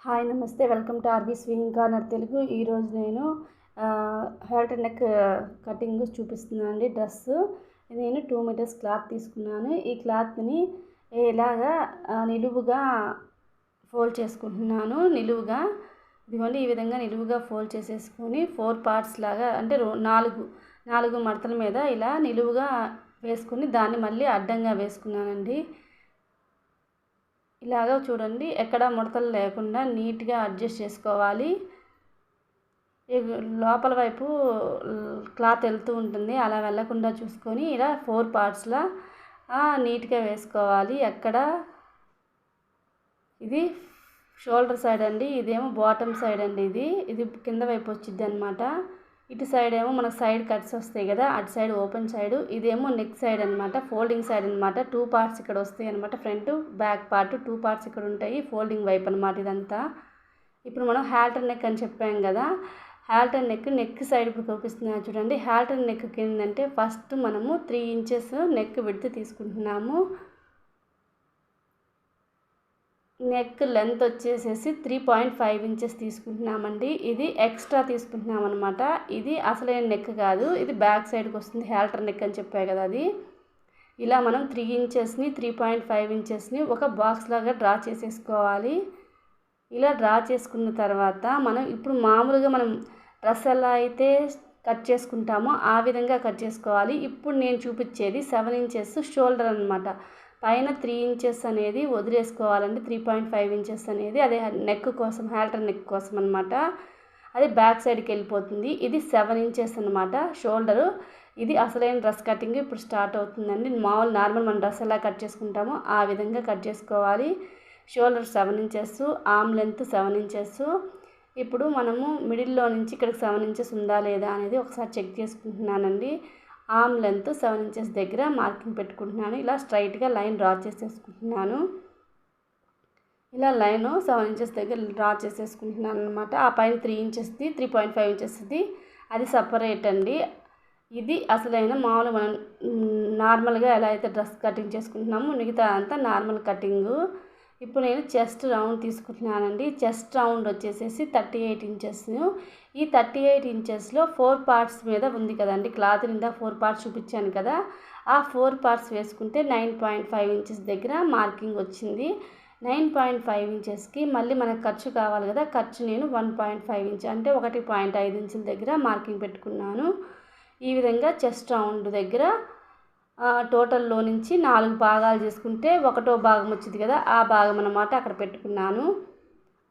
Hi నమస్తే welcome to RB swing corner Telugu. ఈరోజు నేను హెల్ట్ నెక్ కటింగ్ చూపిస్తున్నానండి. డ్రెస్ నేను 2 మీటర్స్ క్లాత్ తీసుకున్నాను. ఈ క్లాత్ని ఇలాగా నిలువుగా ఫోల్డ్ చేసుకుంటున్నాను. నిలువుగా ఇదిగోండి, ఈ విధంగా నిలువుగా ఫోల్డ్ చేసేసుకొని 4 పార్ట్స్ లాగా అంటే 4 మడతల మీద ఇలా నిలువుగా వేసుకుని దాన్ని మళ్ళీ అడ్డంగా వేసుకున్నానండి. ఇలాగా చూడండి, ఎక్కడ ముడతలు లేకుండా నీట్గా అడ్జస్ట్ చేసుకోవాలి. లోపల వైపు క్లాత్ వెళ్తూ ఉంటుంది, అలా వెళ్ళకుండా చూసుకొని ఇలా 4 పార్ట్స్లా నీట్గా వేసుకోవాలి. ఎక్కడ ఇది షోల్డర్ సైడ్ అండి, ఇదేమో బాటమ్ సైడ్ అండి. ఇది కింద వైపు వచ్చింది అనమాట. ఇటు సైడ్ ఏమో మనకు సైడ్ కట్స్ వస్తాయి కదా, అటు సైడ్ ఓపెన్ సైడ్, ఇదేమో నెక్ సైడ్ అనమాట, ఫోల్డింగ్ సైడ్ అనమాట. 2 పార్ట్స్ ఇక్కడ వస్తాయి అనమాట, ఫ్రంట్ బ్యాక్ పార్ట్ 2 పార్ట్స్ ఇక్కడ ఉంటాయి, ఫోల్డింగ్ వైపు అనమాట ఇదంతా. ఇప్పుడు మనం హాల్టర్ నెక్ అని చెప్పాం కదా, హాల్టర్ నెక్ సైడ్ ఇప్పుడు చూపిస్తున్నాను చూడండి. హాల్టర్ నెక్ కిందంటే ఫస్ట్ మనము 3 ఇంచెస్ నెక్ విడ్త్ తీసుకుంటున్నాము. నెక్ లెంత్ వచ్చేసేసి 3.5 ఇంచెస్ తీసుకుంటున్నామండి. ఇది ఎక్స్ట్రా తీసుకుంటున్నాం అనమాట. ఇది అసలైన నెక్ కాదు, ఇది బ్యాక్ సైడ్కి వస్తుంది. హాల్టర్ నెక్ అని చెప్పాయి కదా, అది ఇలా మనం 3 ఇంచెస్ని 3.5 ఇంచెస్ని ఒక బాక్స్ లాగా డ్రా చేసేసుకోవాలి. ఇలా డ్రా చేసుకున్న తర్వాత మనం ఇప్పుడు మామూలుగా మనం డ్రెస్ ఎలా అయితే కట్ చేసుకుంటామో ఆ విధంగా కట్ చేసుకోవాలి. ఇప్పుడు నేను చూపించేది 7 ఇంచెస్ షోల్డర్ అనమాట. పైన 3 ఇంచెస్ అనేది వదిలేసుకోవాలండి. 3.5 ఇంచెస్ అనేది అదే నెక్ కోసం, హాల్టర్ నెక్ కోసం అనమాట. అది బ్యాక్ సైడ్కి వెళ్ళిపోతుంది. ఇది 7 ఇంచెస్ అనమాట షోల్డరు. ఇది అసలైన డ్రెస్ కటింగ్ ఇప్పుడు స్టార్ట్ అవుతుందండి. నార్మల్ మన డ్రెస్ ఎలా కట్ చేసుకుంటామో ఆ విధంగా కట్ చేసుకోవాలి. Shoulder 7 inches, arm length 7 inches. ఇప్పుడు మనము మిడిల్లో నుంచి ఇక్కడికి 7 ఇంచెస్ ఉందా లేదా అనేది ఒకసారి చెక్ చేసుకుంటున్నానండి. ఆర్మ్ లెంత్ 7 ఇంచెస్ దగ్గర మార్కింగ్ పెట్టుకుంటున్నాను. ఇలా స్ట్రైట్గా లైన్ డ్రా చేసేసుకుంటున్నాను. ఇలా లైన్ 7 ఇంచెస్ దగ్గర డ్రా చేసేసుకుంటున్నాను అనమాట. ఆ పైన 3 ఇంచెస్ది 3.5 ఇంచెస్ది అది సపరేట్ అండి. ఇది అసలైన మామూలు మనం నార్మల్గా ఎలా అయితే డ్రెస్ కటింగ్ చేసుకుంటున్నామో మిగతా అంతా నార్మల్ కటింగు. ఇప్పుడు నేను చెస్ట్ రౌండ్ తీసుకుంటున్నానండి. చెస్ట్ రౌండ్ వచ్చేసేసి 38 ఇంచెస్. ఈ 38 ఇంచెస్లో 4 పార్ట్స్ మీద ఉంది కదండి క్లాత్ నిండా 4 పార్ట్స్ చూపించాను కదా, ఆ 4 పార్ట్స్ వేసుకుంటే 9.5 ఇంచెస్ దగ్గర మార్కింగ్ వచ్చింది. 9.5 ఇంచెస్కి మళ్ళీ మనకు ఖర్చు కావాలి కదా, ఖర్చు నేను 1.5 ఇంచ్ అంటే 1.5 ఇంచుల దగ్గర మార్కింగ్ పెట్టుకున్నాను. ఈ విధంగా చెస్ట్ రౌండ్ దగ్గర టోటల్లో నుంచి 4 భాగాలు చేసుకుంటే 1వ భాగం వచ్చింది కదా, ఆ భాగం అన్నమాట అక్కడ పెట్టుకున్నాను.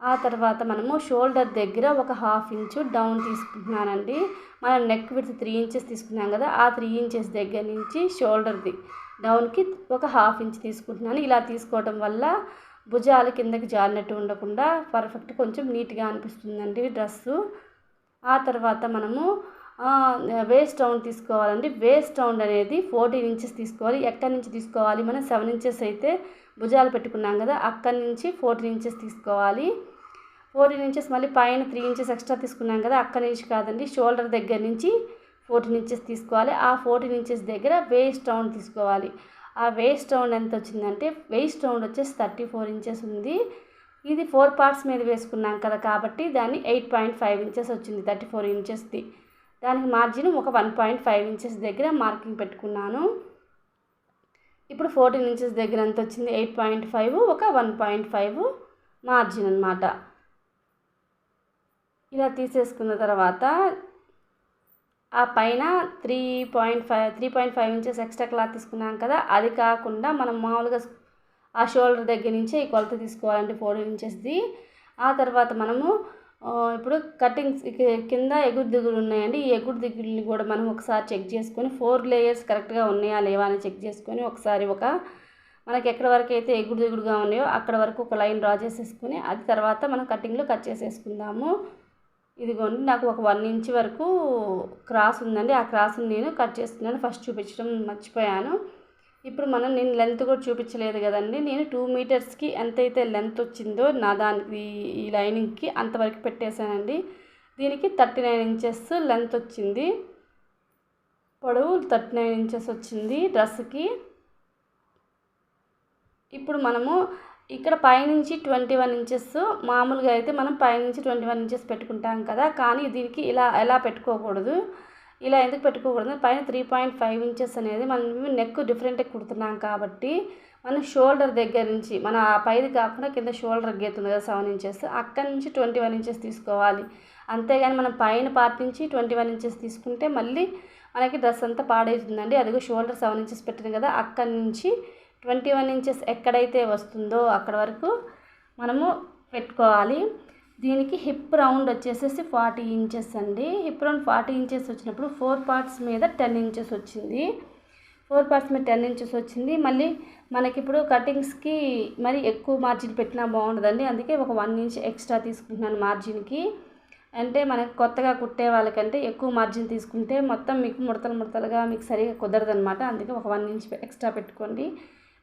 ఆ తర్వాత మనము షోల్డర్ దగ్గర ఒక 1/2 ఇంచు డౌన్ తీసుకుంటున్నానండి. మనం నెక్ విడ్త్ 3 ఇంచెస్ తీసుకున్నాం కదా, ఆ 3 ఇంచెస్ దగ్గర నుంచి షోల్డర్ది డౌన్కి ఒక 1/2 ఇంచ్ తీసుకుంటున్నాను. ఇలా తీసుకోవడం వల్ల భుజాలు కిందకి జారినట్టు ఉండకుండా పర్ఫెక్ట్ కొంచెం నీట్గా అనిపిస్తుందండి డ్రెస్సు. ఆ తర్వాత మనము వేస్ట్ రౌండ్ తీసుకోవాలండి. వేస్ట్ రౌండ్ అనేది 14 ఇంచెస్ తీసుకోవాలి. ఎక్కడి నుంచి తీసుకోవాలి, మనం 7 ఇంచెస్ అయితే భుజాలు పెట్టుకున్నాం కదా, అక్కడి నుంచి 14 ఇంచెస్ తీసుకోవాలి. 14 ఇంచెస్ మళ్ళీ పైన 3 ఇంచెస్ ఎక్స్ట్రా తీసుకున్నాం కదా, అక్కడి నుంచి కాదండి, షోల్డర్ దగ్గర నుంచి 14 ఇంచెస్ తీసుకోవాలి. ఆ 14 ఇంచెస్ దగ్గర వేస్ట్ రౌండ్ తీసుకోవాలి. ఆ వేస్ట్ రౌండ్ ఎంత వచ్చిందంటే, వేస్ట్ రౌండ్ వచ్చేసి 34 ఇంచెస్ ఉంది. ఇది 4 పార్ట్స్ మీద వేసుకున్నాం కదా కాబట్టి దాన్ని 8.5 ఇంచెస్ వచ్చింది. 34 ఇంచెస్ది దానికి మార్జిన్ ఒక 1.5 ఇంచెస్ దగ్గర మార్కింగ్ పెట్టుకున్నాను. ఇప్పుడు 14 ఇంచెస్ దగ్గర ఎంత వచ్చింది, 8.5 ఒక 1.5 మార్జిన్ అన్నమాట. ఇలా తీసేసుకున్న తర్వాత ఆ పైన 3.5 ఇంచెస్ ఎక్స్ట్రా క్లాత్ తీసుకున్నాం కదా, అది కాకుండా మనం మామూలుగా ఆ షోల్డర్ దగ్గర నుంచి ఈ కొలత తీసుకోవాలంటే 14 ఇంచెస్ది. ఆ తర్వాత మనము ఇప్పుడు కటింగ్స్ కింద ఎగురు దిగులు ఉన్నాయండి. ఈ ఎగురు దిగుల్ని కూడా మనం ఒకసారి చెక్ చేసుకొని 4 లేయర్స్ కరెక్ట్గా ఉన్నాయా లేవా అని చెక్ చేసుకొని ఒకసారి మనకి ఎక్కడి వరకు అయితే ఎగురు దిగుడుగా ఉన్నాయో అక్కడ వరకు ఒక లైన్ డ్రా చేసేసుకొని అది తర్వాత మనం కటింగ్లో కట్ చేసేసుకుందాము. ఇదిగోండి, నాకు ఒక 1 ఇంచ్ వరకు క్రాస్ ఉందండి. ఆ క్రాస్ని నేను కట్ చేస్తున్నాను. ఫస్ట్ చూపించడం మర్చిపోయాను. ఇప్పుడు నేను లెంత్ కూడా చూపించలేదు కదండి. నేను 2 మీటర్స్కి ఎంతైతే లెంత్ వచ్చిందో దానికి ఈ లైనింగ్కి అంతవరకు పెట్టేశానండి. దీనికి 39 ఇంచెస్ లెంత్ వచ్చింది, పొడవు 39 ఇంచెస్ వచ్చింది డ్రెస్కి. ఇప్పుడు మనము ఇక్కడ పైనుంచి 21 ఇంచెస్ మామూలుగా అయితే మనం పైనుంచి 21 ఇంచెస్ పెట్టుకుంటాం కదా, కానీ దీనికి ఎలా పెట్టుకోకూడదు. ఇలా ఎందుకు పెట్టుకోకూడదు, పైన 3.5 ఇంచెస్ అనేది మనం నెక్ డిఫరెంట్గా కుడుతున్నాం కాబట్టి మనం షోల్డర్ దగ్గర నుంచి మన పైది కాకుండా కింద షోల్డర్ గీతుంది కదా 7 ఇంచెస్, అక్కడి నుంచి 21 ఇంచెస్ తీసుకోవాలి. అంతేగాని మనం పైన పార్ట్ నుంచి 21 ఇంచెస్ తీసుకుంటే మళ్ళీ మనకి డ్రెస్ అంతా పాడవుతుందండి. అదిగో షోల్డర్ 7 ఇంచెస్ పెట్టింది కదా, అక్కడి నుంచి 21 ఇంచెస్ ఎక్కడైతే వస్తుందో అక్కడ వరకు మనము పెట్టుకోవాలి. దీనికి హిప్ రౌండ్ వచ్చేసేసి 40 ఇంచెస్ అండి. హిప్ రౌండ్ 40 ఇంచెస్ వచ్చినప్పుడు 4 పార్ట్స్ మీద 10 ఇంచెస్ వచ్చింది. 4 పార్ట్స్ మీద 10 ఇంచెస్ వచ్చింది. మళ్ళీ మనకి ఇప్పుడు కటింగ్స్కి మరి ఎక్కువ మార్జిన్ పెట్టినా బాగుంటుందండి. అందుకే ఒక 1 ఇంచ్ ఎక్స్ట్రా తీసుకుంటున్నాను మార్జిన్కి. అంటే మనకి కొత్తగా కుట్టే వాళ్ళకంటే ఎక్కువ మార్జిన్ తీసుకుంటే మొత్తం మీకు ముడతలుగా మీకు సరిగా కుదరదనమాట. అందుకే ఒక 1 ఇంచ్ ఎక్స్ట్రా పెట్టుకోండి.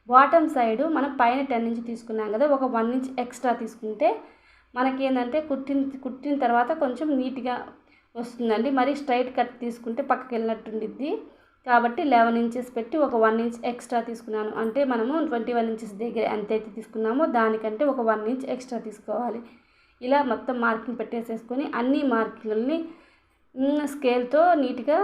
బాటమ్ సైడు మనం పైన 10 ఇంచ్ తీసుకున్నాం కదా, ఒక 1 ఇంచ్ ఎక్స్ట్రా తీసుకుంటే మనకి ఏంటంటే కుట్టిన తర్వాత కొంచెం నీట్గా వస్తుందండి. మరి స్ట్రైట్ కట్ తీసుకుంటే పక్కకి వెళ్ళినట్టు ఉండిద్ది. కాబట్టి 11 ఇంచెస్ పెట్టి ఒక 1 ఇంచ్ ఎక్స్ట్రా తీసుకున్నాను. అంటే మనము 21 ఇంచెస్ దగ్గర ఎంతైతే తీసుకున్నామో దానికంటే ఒక 1 ఇంచ్ ఎక్స్ట్రా తీసుకోవాలి. ఇలా మొత్తం మార్కింగ్ పెట్టేసేసుకొని అన్ని మార్కింగ్ని స్కేల్తో నీట్గా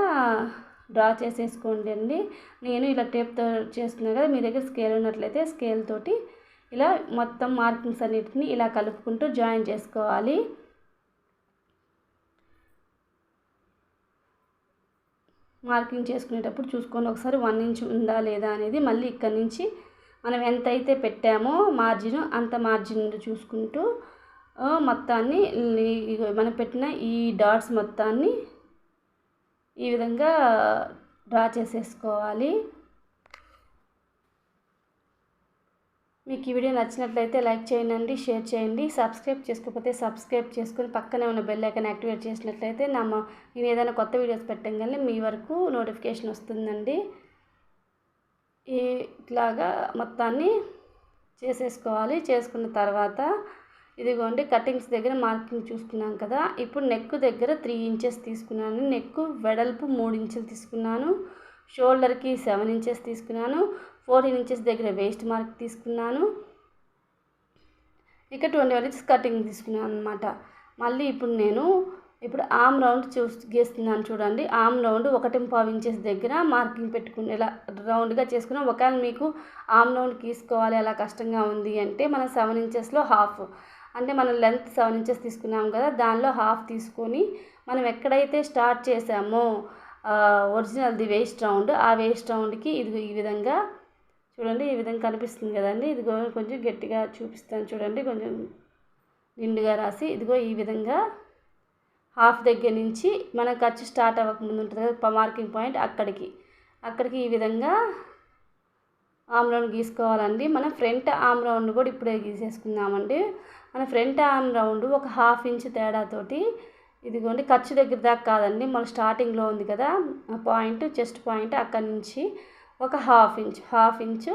డ్రా చేసేసుకోండి అండి. నేను ఇలా టేప్తో చేస్తున్నాను కదా, మీ దగ్గర స్కేల్ ఉన్నట్లయితే స్కేల్ తోటి ఇలా మొత్తం మార్కింగ్స్ అన్నిటిని ఇలా కలుపుకుంటూ జాయిన్ చేసుకోవాలి. మార్కింగ్ చేసుకునేటప్పుడు చూసుకోండి ఒకసారి 1 ఇంచ్ ఉందా లేదా అనేది. మళ్ళీ ఇక్కడ నుంచి మనం ఎంతైతే పెట్టామో మార్జిన్ అంత మార్జిన్ చూసుకుంటూ మొత్తాన్ని మనం పెట్టిన ఈ డాట్స్ మొత్తాన్ని ఈ విధంగా డ్రా చేసేసుకోవాలి. మీకు ఈ వీడియో నచ్చినట్లయితే లైక్ చేయండి, షేర్ చేయండి. సబ్స్క్రైబ్ చేసుకోకపోతే సబ్స్క్రైబ్ చేసుకుని పక్కనే ఉన్న బెల్ ఐకాన్ యాక్టివేట్ చేసినట్లయితే నేను ఏదైనా కొత్త వీడియోస్ పెట్టగానే మీ వరకు నోటిఫికేషన్ వస్తుందండి. ఇట్లాగా మొత్తాన్ని చేసేసుకోవాలి. చేసుకున్న తర్వాత ఇదిగోండి కటింగ్స్ దగ్గర మార్కింగ్ చూసుకున్నాం కదా, ఇప్పుడు నెక్ దగ్గర 3 ఇంచెస్ తీసుకున్నాను. నెక్ వెడల్పు 3 ఇంచులు తీసుకున్నాను. షోల్డర్కి 7 ఇంచెస్ తీసుకున్నాను. 14 ఇంచెస్ దగ్గర వేస్ట్ మార్క్ తీసుకున్నాను. ఇక 21 ఇంచెస్ కటింగ్ తీసుకున్నాను అనమాట. మళ్ళీ ఇప్పుడు ఆమ్ రౌండ్ గీస్తున్నాను చూడండి. ఆమ్ రౌండ్ 1.5 ఇంచెస్ దగ్గర మార్కింగ్ పెట్టుకుని ఇలా రౌండ్గా చేసుకున్నాం. ఒకవేళ మీకు ఆమ్ రౌండ్ గీసుకోవాలి అలా కష్టంగా ఉంది అంటే మనం 7 ఇంచెస్లో హాఫ్, అంటే మనం లెంత్ 7 ఇంచెస్ తీసుకున్నాం కదా, దానిలో హాఫ్ తీసుకొని మనం ఎక్కడైతే స్టార్ట్ చేసామో ఒరిజినల్ది వేస్ట్ రౌండ్, ఆ వేస్ట్ రౌండ్కి ఇదిగో ఈ విధంగా చూడండి, ఈ విధంగా కనిపిస్తుంది కదండి. ఇదిగో కొంచెం గట్టిగా చూపిస్తాను చూడండి, కొంచెం నిండుగా రాసి ఇదిగో ఈ విధంగా హాఫ్ దగ్గర నుంచి మన ఖర్చు స్టార్ట్ అవ్వకముందు ఉంటుంది కదా మార్కింగ్ పాయింట్, అక్కడికి ఈ విధంగా ఆమ్ రౌండ్ గీసుకోవాలండి. మనం ఫ్రంట్ ఆమ్ రౌండ్ కూడా ఇప్పుడే గీసేసుకుందామండి. మన ఫ్రంట్ ఆమ్ రౌండ్ ఒక 1/2 ఇంచ్ తేడాతోటి ఇదిగోండి ఖర్చు దగ్గర దాకా కాదండి, మన స్టార్టింగ్లో ఉంది కదా పాయింట్, చెస్ట్ పాయింట్, అక్కడి నుంచి ఒక 1/2 ఇంచు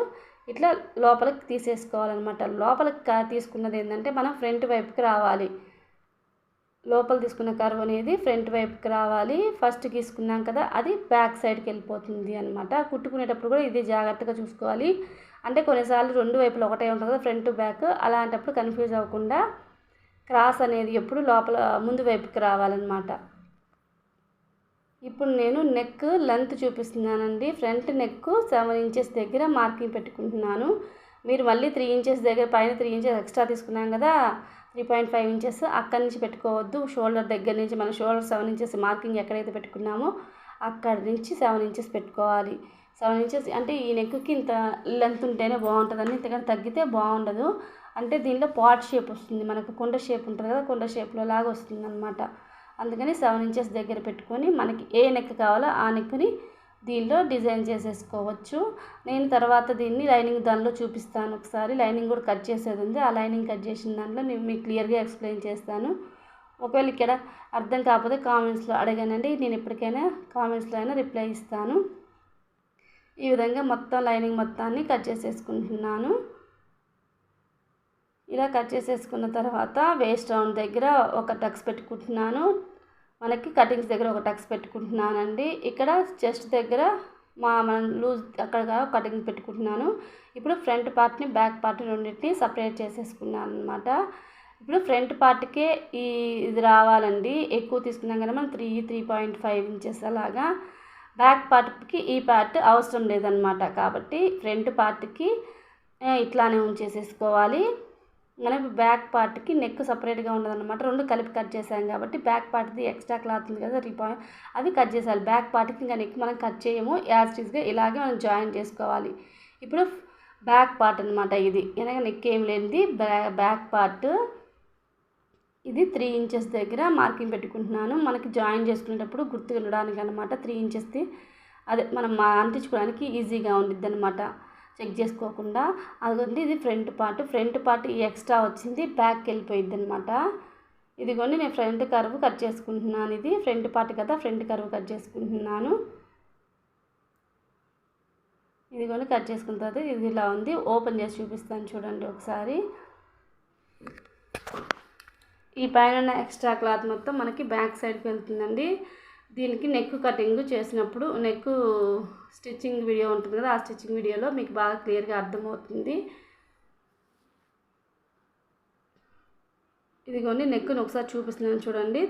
ఇట్లా లోపలికి తీసేసుకోవాలన్నమాట. లోపలికి తీసుకున్నది ఏంటంటే మనం ఫ్రంట్ వైపుకి రావాలి. లోపల తీసుకున్న కర్వ్ అనేది ఫ్రంట్ వైపుకి రావాలి. ఫస్ట్ గీసుకున్నాం కదా అది బ్యాక్ సైడ్కి వెళ్ళిపోతుంది అనమాట. కుట్టుకునేటప్పుడు కూడా ఇది జాగ్రత్తగా చూసుకోవాలి. అంటే కొన్నిసార్లు 2 వైపులు ఒకటే ఉంటుంది కదా ఫ్రంట్ బ్యాక్, అలాంటప్పుడు కన్ఫ్యూజ్ అవ్వకుండా క్రాస్ అనేది ఎప్పుడు లోపల ముందు వైపుకి రావాలన్నమాట. ఇప్పుడు నేను నెక్ లెంత్ చూపిస్తున్నానండి. ఫ్రంట్ నెక్ 7 ఇంచెస్ దగ్గర మార్కింగ్ పెట్టుకుంటున్నాను. మీరు మళ్ళీ 3 ఇంచెస్ దగ్గర పైన 3 ఇంచెస్ ఎక్స్ట్రా తీసుకున్నాం కదా 3.5 ఇంచెస్, అక్కడి నుంచి పెట్టుకోవద్దు. షోల్డర్ దగ్గర నుంచి మన షోల్డర్ 7 ఇంచెస్ మార్కింగ్ ఎక్కడైతే పెట్టుకున్నామో అక్కడి నుంచి 7 ఇంచెస్ పెట్టుకోవాలి. 7 ఇంచెస్ అంటే ఈ నెక్కి ఇంత లెంత్ ఉంటేనే బాగుంటుందండి, ఇంతకన్నా తగ్గితే బాగుండదు. అంటే దీనిలో పాట్ షేప్ వస్తుంది, మనకు కొండ షేప్ ఉంటుంది కదా, కొండ షేప్లో లాగా వస్తుంది అనమాట. అందుకని 7 ఇంచెస్ దగ్గర పెట్టుకొని మనకి ఏ నెక్ కావాలో ఆ నెక్ని దీనిలో డిజైన్ చేసేసుకోవచ్చు. నేను తర్వాత దీన్ని లైనింగ్ దానిలో చూపిస్తాను. ఒకసారి లైనింగ్ కూడా కట్ చేసేది ఉంది, ఆ లైనింగ్ కట్ చేసిన దాంట్లో నేను మీకు క్లియర్గా ఎక్స్ప్లెయిన్ చేస్తాను. ఒకవేళ ఇక్కడ అర్థం కాకపోతే కామెంట్స్లో అడగానండి, నేను ఎప్పటికైనా కామెంట్స్లో అయినా రిప్లై ఇస్తాను. ఈ విధంగా మొత్తం లైనింగ్ మొత్తాన్ని కట్ చేసేసుకుంటున్నాను. ఇలా కట్ చేసేసుకున్న తర్వాత వేస్ట్ రౌండ్ దగ్గర ఒక టక్స్ పెట్టుకుంటున్నాను. మనకి కటింగ్స్ దగ్గర ఒక టక్స్ పెట్టుకుంటున్నానండి. ఇక్కడ చెస్ట్ దగ్గర మనం లూజ్ అక్కడ కటింగ్ పెట్టుకుంటున్నాను. ఇప్పుడు ఫ్రంట్ పార్ట్ని బ్యాక్ పార్ట్ రెండింటిని సపరేట్ చేసేసుకున్నాను అనమాట. ఇప్పుడు ఫ్రంట్ పార్ట్కే ఇది రావాలండి. ఎక్కువ తీసుకున్నాం కదా మనం 3.5 ఇంచెస్ అలాగా. బ్యాక్ పార్ట్కి ఈ పార్ట్ అవసరం లేదనమాట. కాబట్టి ఫ్రంట్ పార్ట్కి ఇట్లానే ఉంచేసేసుకోవాలి. మనకి బ్యాక్ పార్ట్కి నెక్ సపరేట్గా ఉండదన్నమాట. రెండు కలిపి కట్ చేసాం కాబట్టి బ్యాక్ పార్ట్ది ఎక్స్ట్రా క్లాత్ ఉంది కదా అది కట్ చేసాలి. బ్యాక్ పార్ట్కి ఇంకా నెక్ మనం కట్ చేయము. యాజ్ టీజ్గా ఇలాగే మనం జాయిన్ చేసుకోవాలి. ఇప్పుడు బ్యాక్ పార్ట్ అనమాట. ఇది వెనక నెక్ ఏం లేనిది బ్యాక్ పార్ట్. ఇది 3 ఇంచెస్ దగ్గర మార్కింగ్ పెట్టుకుంటున్నాను. మనకి జాయిన్ చేసుకునేటప్పుడు గుర్తు వెళ్ళడానికి అనమాట. 3 ఇంచెస్ది అదే మనం అంటించుకోవడానికి ఈజీగా ఉండిద్ది అనమాట, చెక్ చేసుకోకుండా. అదిగోండి ఇది ఫ్రంట్ పార్ట్ ఈ ఎక్స్ట్రా వచ్చింది బ్యాక్కి వెళ్ళిపోయిద్ది అనమాట. ఇదిగోండి నేను ఫ్రంట్ కర్వ్ కట్ చేసుకుంటున్నాను. ఇది ఫ్రంట్ పార్ట్ కదా, ఫ్రంట్ కర్వ్ కట్ చేసుకుంటున్నాను. ఇదిగోండి కట్ చేసుకున్న తర్వాత ఇది ఇలా ఉంది. ఓపెన్ చేసి చూపిస్తాను చూడండి ఒకసారి. ఈ పైన ఎక్స్ట్రా క్లాత్ మొత్తం మనకి బ్యాక్ సైడ్కి వెళ్తుందండి. దీనికి నెక్ కటింగ్ చేసినప్పుడు నెక్ స్టిచ్చింగ్ వీడియో ఉంటుంది కదా, ఆ స్టిచ్చింగ్ వీడియోలో మీకు బాగా క్లియర్గా అర్థమవుతుంది. ఇదిగోండి నెక్ను ఒకసారి చూపిస్తున్నాను చూడండి.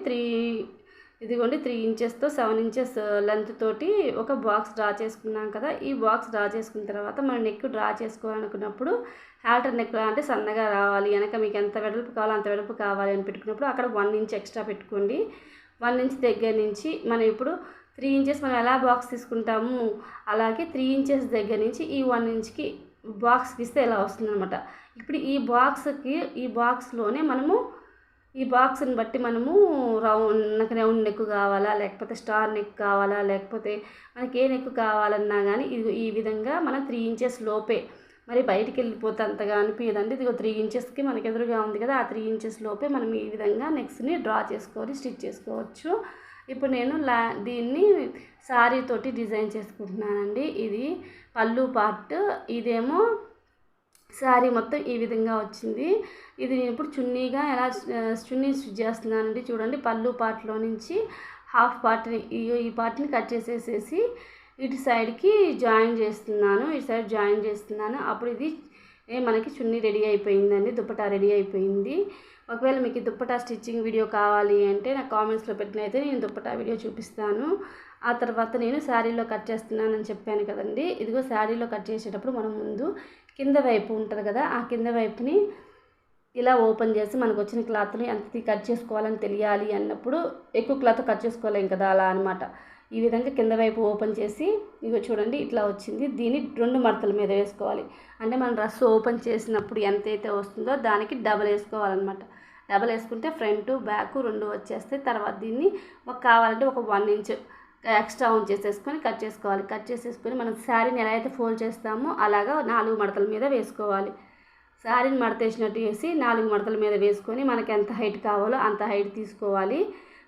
ఇదిగోండి 3 ఇంచెస్తో 7 ఇంచెస్ లెంత్ తోటి ఒక బాక్స్ డ్రా చేసుకున్నాం కదా. ఈ బాక్స్ డ్రా చేసుకున్న తర్వాత మనం నెక్ డ్రా చేసుకోవాలనుకున్నప్పుడు హ్యాల్టర్ నెక్ అంటే సన్నగా రావాలి, వెనక మీకు ఎంత వెడల్పు కావాలో అంత వెడల్పు కావాలి అని పెట్టుకున్నప్పుడు అక్కడ 1 ఇంచ్ ఎక్స్ట్రా పెట్టుకోండి. 1 ఇంచ్ దగ్గర నుంచి మనం ఇప్పుడు 3 ఇంచెస్ మనం ఎలా బాక్స్ తీసుకుంటాము అలాగే 3 ఇంచెస్ దగ్గర నుంచి ఈ 1 ఇంచ్కి బాక్స్ గీస్తే ఎలా వస్తుందన్నమాట. ఇప్పుడు ఈ బాక్స్లోనే మనము ఈ బాక్స్ని బట్టి మనము రౌండ్ నెక్ కావాలా, లేకపోతే స్టార్ నెక్ కావాలా, లేకపోతే మనకి ఏ నెక్ కావాలన్నా కానీ ఈ విధంగా మనం 3 ఇంచెస్ లోపే, మరి బయటికి వెళ్ళిపోతే అంతగా అనిపించదండి. ఇదిగో 3 ఇంచెస్కి మనకి ఎదురుగా ఉంది కదా, ఆ 3 ఇంచెస్ లోపే మనం ఈ విధంగా నెక్స్ట్ని డ్రా చేసుకొని స్టిచ్ చేసుకోవచ్చు. ఇప్పుడు నేను దీన్ని శారీ తోటి డిజైన్ చేసుకుంటున్నానండి. ఇది పళ్ళు పార్ట్, ఇదేమో శారీ మొత్తం ఈ విధంగా వచ్చింది. ఇది నేను ఇప్పుడు చున్నీ స్టిచ్ చేస్తున్నానండి. చూడండి పళ్ళు పార్ట్లో నుంచి హాఫ్ పార్ట్ని ఈ పార్ట్ని కట్ చేసేసేసి ఇటు సైడ్కి జాయిన్ చేస్తున్నాను. అప్పుడు ఇది మనకి చున్నీ రెడీ అయిపోయిందండి, దుప్పటా రెడీ అయిపోయింది. ఒకవేళ మీకు దుప్పటా స్టిచ్చింగ్ వీడియో కావాలి అంటే నాకు కామెంట్స్లో పెట్టినైతే నేను దుప్పటా వీడియో చూపిస్తాను. ఆ తర్వాత నేను శారీలో కట్ చేస్తున్నానని చెప్పాను కదండి. ఇదిగో శారీలో కట్ చేసేటప్పుడు మనం ముందు కింద వైపు ఉంటుంది కదా, ఆ కింద వైపుని ఇలా ఓపెన్ చేసి మనకు వచ్చిన క్లాత్ని ఎంత కట్ చేసుకోవాలని తెలియాలి అన్నప్పుడు ఎక్కువ క్లాత్ కట్ చేసుకోలేం కదా, అలా అనమాట. ఈ విధంగా కింద వైపు ఓపెన్ చేసి ఇగో చూడండి ఇట్లా వచ్చింది. దీన్ని 2 మడతల మీద వేసుకోవాలి. అంటే మనం డ్రెస్ ఓపెన్ చేసినప్పుడు ఎంతైతే వస్తుందో దానికి డబల్ వేసుకోవాలన్నమాట. డబల్ వేసుకుంటే ఫ్రంట్ బ్యాక్ 2 వచ్చేస్తాయి. తర్వాత దీన్ని కావాలంటే ఒక 1 ఇంచ్ ఎక్స్ట్రా ఉంచేసేసుకొని కట్ చేసుకోవాలి. కట్ చేసేసుకొని మనం శారీని ఎలా అయితే ఫోల్డ్ చేస్తామో అలాగా 4 మడతల మీద వేసుకోవాలి. శారీని మడతేసినట్టు వేసి 4 మడతల మీద వేసుకొని మనకి ఎంత హైట్ కావాలో అంత హైట్ తీసుకోవాలి.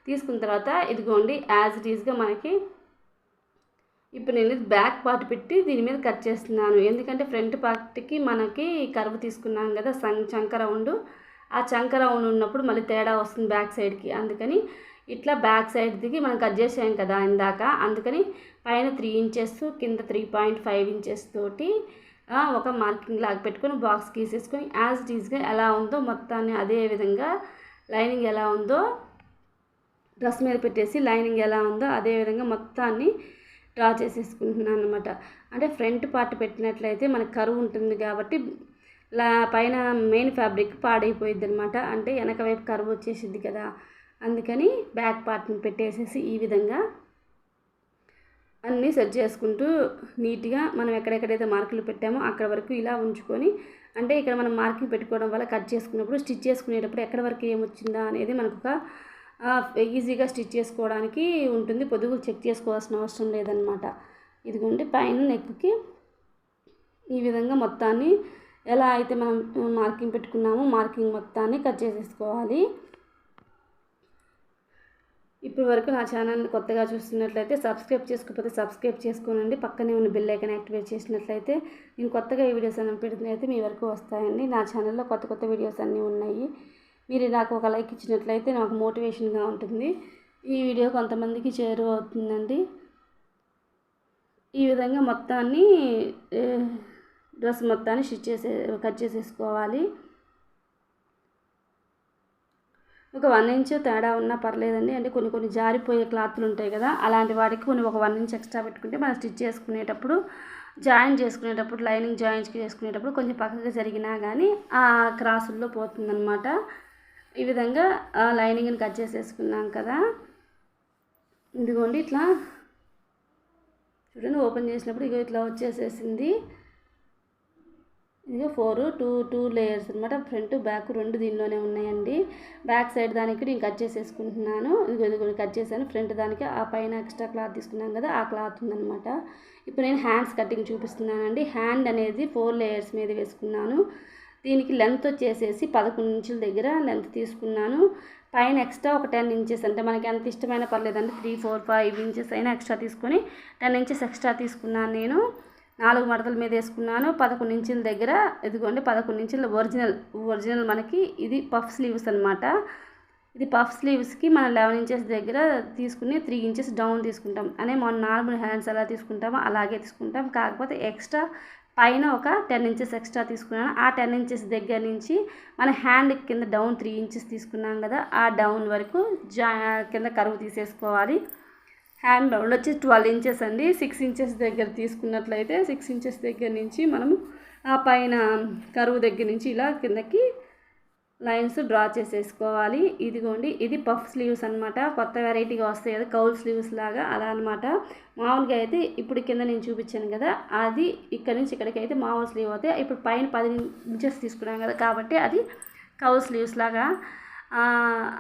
తీసుకున్న తర్వాత ఇదిగోండి యాజ్ ఇట్ ఈజ్గా మనకి ఇప్పుడు నేను బ్యాక్ పార్ట్ పెట్టి దీని మీద కట్ చేస్తున్నాను. ఎందుకంటే ఫ్రంట్ పార్ట్కి మనకి కర్వ్ తీసుకున్నాం కదా చంక రౌండ్, ఆ చంక రౌండ్ ఉన్నప్పుడు మళ్ళీ తేడా వస్తుంది బ్యాక్ సైడ్కి. అందుకని ఇట్లా బ్యాక్ సైడ్ దిగి మనం కట్ చేసాం కదా ఇందాక, అందుకని పైన 3 ఇంచెస్ కింద 3.5 ఇంచెస్ తోటి ఒక మార్కింగ్ లాగా పెట్టుకొని బాక్స్ గీసేసుకొని యాజ్ ఇట్ ఈజ్గా ఎలా ఉందో మొత్తాన్ని అదే విధంగా లైనింగ్ ఎలా ఉందో డ్రెస్ మీద పెట్టేసి లైనింగ్ ఎలా ఉందో అదే విధంగా మొత్తాన్ని డ్రా చేసేసుకుంటున్నాను అనమాట. అంటే ఫ్రంట్ పార్ట్ పెట్టినట్లయితే మనకు కరువు ఉంటుంది కాబట్టి పైన మెయిన్ ఫ్యాబ్రిక్ పాడైపోయిద్ది అనమాట. అంటే వెనక వైపు కరువు వచ్చేసిద్ది కదా, అందుకని బ్యాక్ పార్ట్ని పెట్టేసేసి ఈ విధంగా అన్నీ సెట్ చేసుకుంటూ నీట్గా మనం ఎక్కడెక్కడైతే మార్కులు పెట్టామో అక్కడ వరకు ఇలా ఉంచుకొని, అంటే ఇక్కడ మనం మార్కింగ్ పెట్టుకోవడం వల్ల కట్ చేసుకున్నప్పుడు స్టిచ్ చేసుకునేటప్పుడు ఎక్కడ వరకు ఏమొచ్చిందా అనేది మనకు ఒక ఈజీగా స్టిచ్ చేసుకోవడానికి ఉంటుంది. పొదుగు చెక్ చేసుకోవాల్సిన అవసరం లేదనమాట. ఇదిగోండి పైన నెక్కి ఈ విధంగా మొత్తాన్ని ఎలా అయితే మనం మార్కింగ్ పెట్టుకున్నామో మార్కింగ్ మొత్తాన్ని కట్ చేసేసుకోవాలి. ఇప్పటి వరకు నా ఛానల్ని కొత్తగా చూస్తున్నట్లయితే సబ్స్క్రైబ్ చేసుకోకపోతే సబ్స్క్రైబ్ చేసుకోనండి. పక్కనే ఉన్న బెల్ ఐకాన్ యాక్టివేట్ చేసినట్లయితే నేను కొత్తగా ఈ వీడియోస్ అన్నీ పెడితే మీ వరకు వస్తాయండి. నా ఛానల్లో కొత్త వీడియోస్ అన్నీ ఉన్నాయి. మీరు నాకు ఒక లైక్ ఇచ్చినట్లయితే నాకు మోటివేషన్గా ఉంటుంది. ఈ వీడియో కొంతమందికి చేరువ అవుతుందండి. ఈ విధంగా మొత్తాన్ని డ్రెస్ మొత్తాన్ని కట్ చేసేసుకోవాలి. ఒక 1 ఇంచ్ తేడా ఉన్నా పర్లేదండి. అంటే కొన్ని జారిపోయే క్లాత్లు ఉంటాయి కదా, అలాంటి వాటికి ఒక 1 ఇంచ్ ఎక్స్ట్రా పెట్టుకుంటే మనం స్టిచ్ చేసుకునేటప్పుడు లైనింగ్ జాయిన్ చేసుకునేటప్పుడు కొంచెం పక్కగా జరిగినా కానీ ఆ క్రాసుల్లో పోతుందన్నమాట. ఈ విధంగా లైనింగ్ని కట్ చేసేసుకున్నాం కదా. ఇదిగోండి ఇట్లా చూడండి, ఓపెన్ చేసినప్పుడు ఇట్లా వచ్చేసేసింది. ఇదిగో 2 లేయర్స్ అనమాట. ఫ్రంట్ బ్యాక్ 2 దీనిలోనే ఉన్నాయండి. బ్యాక్ సైడ్ దానికి నేను కట్ చేసేసుకుంటున్నాను. ఇదిగో కట్ చేశాను. ఫ్రంట్ దానికి ఆ పైన ఎక్స్ట్రా క్లాత్ తీసుకున్నాం కదా, ఆ క్లాత్ ఉందనమాట. ఇప్పుడు నేను హ్యాండ్స్ కటింగ్ చూపిస్తున్నానండి. హ్యాండ్ అనేది 4 లేయర్స్ మీద వేసుకున్నాను. దీనికి లెంత్ వచ్చేసేసి 11 ఇంచుల దగ్గర లెంత్ తీసుకున్నాను. పైన ఎక్స్ట్రా ఒక 10 ఇంచెస్, అంటే మనకి ఎంత ఇష్టమైనా పర్లేదండి, 3, 4, 5 ఇంచెస్ అయినా ఎక్స్ట్రా తీసుకొని 10 ఇంచెస్ ఎక్స్ట్రా తీసుకున్నాను. నేను 4 మడతల మీద వేసుకున్నాను. 11 ఇంచుల దగ్గర ఇదిగోండి 11 ఇంచుల ఒరిజినల్ మనకి ఇది పఫ్ స్లీవ్స్ అనమాట. ఇది పఫ్ స్లీవ్స్కి మనం 11 ఇంచెస్ దగ్గర తీసుకుని 3 ఇంచెస్ డౌన్ తీసుకుంటాం. అనే మనం నార్మల్ హ్యాండ్స్ ఎలా తీసుకుంటామో అలాగే తీసుకుంటాం. కాకపోతే ఎక్స్ట్రా పైన ఒక 10 ఇంచెస్ ఎక్స్ట్రా తీసుకున్నాను. ఆ 10 ఇంచెస్ దగ్గర నుంచి మన హ్యాండ్ కింద డౌన్ 3 ఇంచెస్ తీసుకున్నాం కదా, ఆ డౌన్ వరకు కింద కరువు తీసేసుకోవాలి. హ్యాండ్ రౌండ్ వచ్చి 12 ఇంచెస్ అండి. 6 ఇంచెస్ దగ్గర తీసుకున్నట్లయితే 6 ఇంచెస్ దగ్గర నుంచి మనము ఆ పైన కరువు దగ్గర నుంచి ఇలా కిందకి లైన్స్ డ్రా చేసేసుకోవాలి. ఇదిగోండి ఇది పఫ్ స్లీవ్స్ అనమాట. కొత్త వెరైటీగా వస్తాయి కదా కౌల్ స్లీవ్స్ లాగా, అలా అనమాట. మామూలుగా అయితే ఇప్పుడు కింద నేను చూపించాను కదా, అది ఇక్కడ నుంచి ఇక్కడికి అయితే మామూలు స్లీవ్ అవుతాయి. ఇప్పుడు పైన 10 ఇంచెస్ తీసుకున్నాం కదా, కాబట్టి అది కౌల్ స్లీవ్స్ లాగా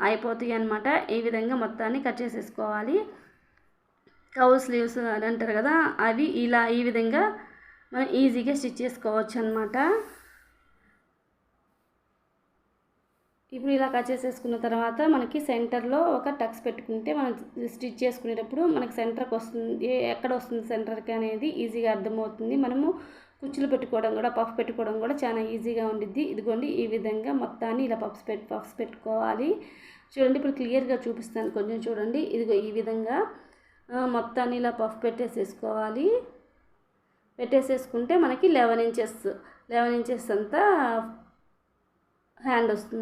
అయిపోతాయి అనమాట. ఈ విధంగా మొత్తాన్ని కట్ చేసేసుకోవాలి. కౌల్ స్లీవ్స్ అని అంటారు కదా, అవి ఇలా ఈ విధంగా మనం ఈజీగా స్టిచ్ చేసుకోవచ్చు అనమాట. ఇప్పుడు ఇలా కట్ చేసేసుకున్న తర్వాత మనకి సెంటర్లో ఒక టక్స్ పెట్టుకుంటే మనం స్టిచ్ చేసుకునేటప్పుడు మనకి సెంటర్కి వస్తుంది, ఎక్కడ వస్తుంది సెంటర్కి అనేది ఈజీగా అర్థమవుతుంది. మనము కుచ్చులు పెట్టుకోవడం కూడా, పఫ్ పెట్టుకోవడం కూడా చాలా ఈజీగా ఉండిద్ది. ఇదిగోండి ఈ విధంగా మొత్తాన్ని ఇలా పఫ్స్ పెట్టుకోవాలి. చూడండి ఇప్పుడు క్లియర్గా చూపిస్తాను, కొంచెం చూడండి. ఇదిగో ఈ విధంగా మొత్తాన్ని ఇలా పఫ్ పెట్టేసేసుకోవాలి. పెట్టేసేసుకుంటే మనకి 11 ఇంచెస్ అంతా హ్యాండ్ వస్తుంది.